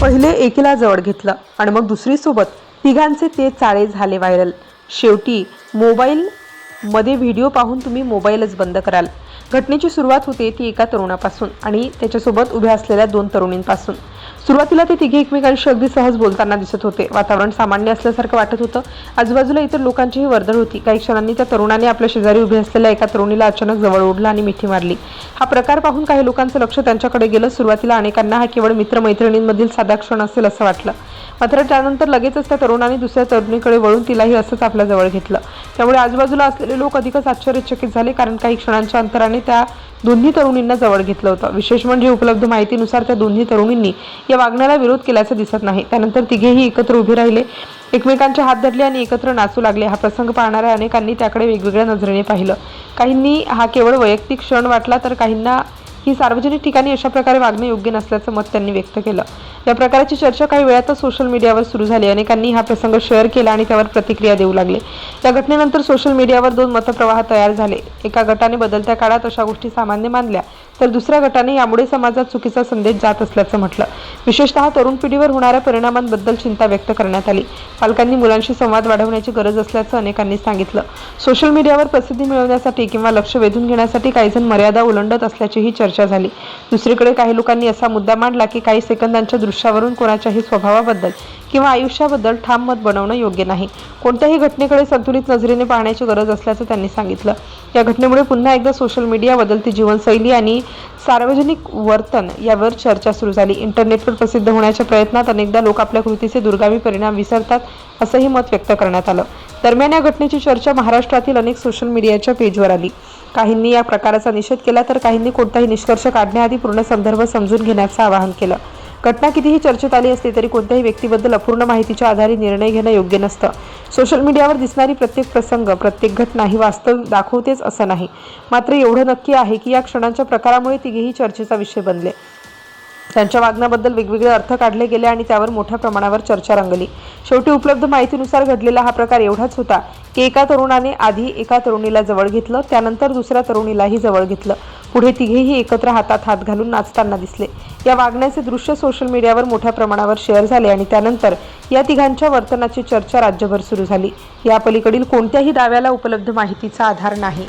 पहिले एकीला जवळ घेतलं आणि मग दुसरीसोबत तिघांचे ते चाळे झाले व्हायरल। शेवटी मोबाईल मध्ये व्हिडिओ पाहून तुम्ही मोबाईलच बंद कराल। घटनेची सुरुवात होते ती एका तरुणापासून आणि त्याच्यासोबत उभ्या असलेल्या दोन तरुणींपासून। सुरुवातीला ते तिघे एकमेकांशी अगदी सहज बोलताना दिसत होते। वातावरण सामान्य असल्यासारखं वाटत होतं। आजूबाजूला इतर लोकांचीही वर्दळ होती। काही क्षणांनी त्या तरुणाने आपल्या शेजारी उभे असलेल्या एका तरुणीला अचानक जवळ ओढलं आणि मिठी मारली। हा प्रकार पाहून काही लोकांचं लक्ष त्यांच्याकडे गेलं। सुरुवातीला अनेकांना हा केवळ मित्रमैत्रिणींमधील साधा क्षण असेल असं वाटलं, मात्र त्यानंतर लगेचच त्या तरुणाने दुसऱ्या तरुणीकडे वळून तिलाही असंच आपल्या जवळ घेतलं। त्यामुळे आजूबाजूला असलेले लोक अधिकच आश्चर्यचकित झाले, कारण काही क्षणांच्या अंतराने त्या दोन्ही तरुणींना जवळ घेतलं होतं। विशेष म्हणजे उपलब्ध माहितीनुसार त्या दोन्ही तरुणींनी या वागण्याला विरोध केल्याचं दिसत नाही। त्यानंतर तिघेही एकत्र उभे राहिले, एकमेकांचे हात धरले आणि एकत्र नाचू लागले। हा प्रसंग पाहणाऱ्या अनेकांनी त्याकडे वेगवेगळ्या नजरेने पाहिलं। काहींनी हा केवळ वैयक्तिक क्षण वाटला, तर काहींना ही सार्वजनिक ठिकाणी अशा प्रकारे वागणे योग्य नसल्याचं मत त्यांनी व्यक्त केलं। या प्रकारची चर्चा काही वेळातच सोशल मीडियावर सुरू झाली। अनेकांनी हा प्रसंग शेअर केला आणि त्यावर प्रतिक्रिया देऊ लागले। या घटनेनंतर सोशल मीडियावर दोन मतप्रवाह तयार झाले। एका गटाने बदलत्या काळात अशा गोष्टी सामान्य मानल्या, तर दुसऱ्या गटाने यामुळे समाजात चुकीचा संदेश जात असल्याचं म्हटलं। विशेषतः तरुण पिढीवर होणाऱ्या परिणामांबद्दल चिंता व्यक्त करण्यात आली। पालकांनी मुलांशी संवाद वाढवण्याची गरज असल्याचं अनेकांनी सांगितलं। सोशल मीडियावर प्रसिद्धी मिळवण्यासाठी किंवा लक्ष वेधून घेण्यासाठी काहीजण मर्यादा ओलांडत असल्याचीही चर्चा झाली। दुसरीकडे काही लोकांनी असा मुद्दा मांडला की काही सेकंदांच्या दृश्यावरून कोणाच्याही स्वभावाबद्दल किंवा आयुष्याबद्दल ठाम मत बनवणं योग्य नाही। कोणत्याही घटनेकडे संतुलित नजरेने पाहण्याची गरज असल्याचं त्यांनी सांगितलं। या घटनेमुळे पुन्हा एकदा सोशल मीडिया, बदलती जीवनशैली आणि सार्वजनिक वर्तन यावर चर्चा सुरू झाली। इंटरनेटवर प्रसिद्ध होण्याच्या प्रयत्नात अनेकदा लोक आपल्या कृतीचे दूरगामी परिणाम विसरतात, असंही मत व्यक्त करण्यात आलं। दरम्यान या घटनेची चर्चा महाराष्ट्रातील अनेक सोशल मीडियाच्या पेजवर आली। काहींनी या प्रकाराचा निषेध केला, तर काहींनी कोणताही निष्कर्ष काढण्याआधी पूर्ण संदर्भ समजून घेण्याचं आवाहन केलं। घटना कितीही चर्चेत आली असली तरी कोणत्याही व्यक्तीबद्दल अपूर्ण माहितीच्या आधारे निर्णय घेणं योग्य नसतं। सोशल मीडियावर दिसणारी प्रत्येक प्रसंग, प्रत्येक घटना ही वास्तव दाखवतेच असं नाही, मात्र एवढं नक्की आहे की या क्षणांच्या प्रकारामुळे तिघेही चर्चेचा विषय बनले। त्यांच्या वागण्याबद्दल वेगवेगळे अर्थ काढले गेले आणि त्यावर मोठ्या प्रमाणावर चर्चा रंगली। शेवटी उपलब्ध माहितीनुसार घडलेला हा प्रकार एवढाच होता की एका तरुणाने आधी एका तरुणीला जवळ घेतलं, त्यानंतर दुसऱ्या तरुणीलाही जवळ घेतलं। पुढे तिघेही एकत्र हातात हात घालून नाचताना दिसले। या वागण्याचे दृश्य सोशल मीडियावर मोठ्या प्रमाणावर शेअर झाले आणि त्यानंतर या तिघांच्या वर्तनाची चर्चा राज्यभर सुरू झाली। या पलीकडील कोणत्याही दाव्याला उपलब्ध माहितीचा आधार नाही।